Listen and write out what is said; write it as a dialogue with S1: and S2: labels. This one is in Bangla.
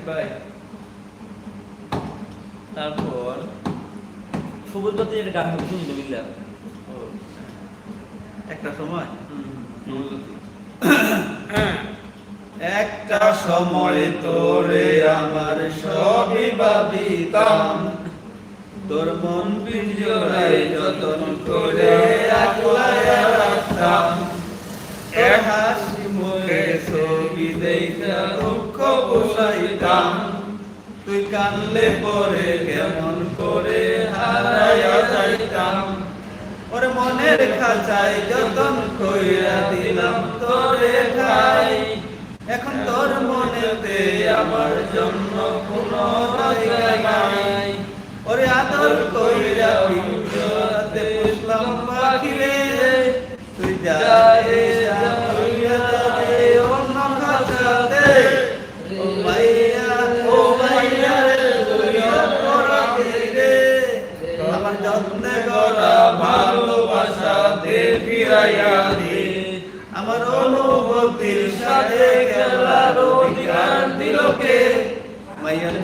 S1: ভাই তারপর সবুজ বাতি একটা গান শুনতে বুঝলাম
S2: একটা সময় একটা সময় তোরে আমার সবই ভাবিতাম, তোর মন পিঞ্জরায় যতন করে একলায়া রাখতাম, এক হাসি মুখে ছবি দেইতা দুঃখ বসাইতাম, তুই কানলে পরে কেমন করে হারাইয়া যাইতাম, ওর মনের খাঁচায় যতন কইরা দিলাম তোরে ঠাই, এখন তোর মনেতে আমার জন্য কোনো জায়গা নাই, ওরে আদর কইরা পিঞ্জরাতে পুষলাম পাখি রে, তুই যা রে যা হইয়া যাবে অন্য খাঁচাতে, ও ভাইয়া রে তুইয়া পরাতে রে, আমার যত্নে গড়া ভালোবাসা দে ফিরাইয়া দে, আমার অনুভূতির সাথে খেলার অধিকার দিল কে, মাইয়ার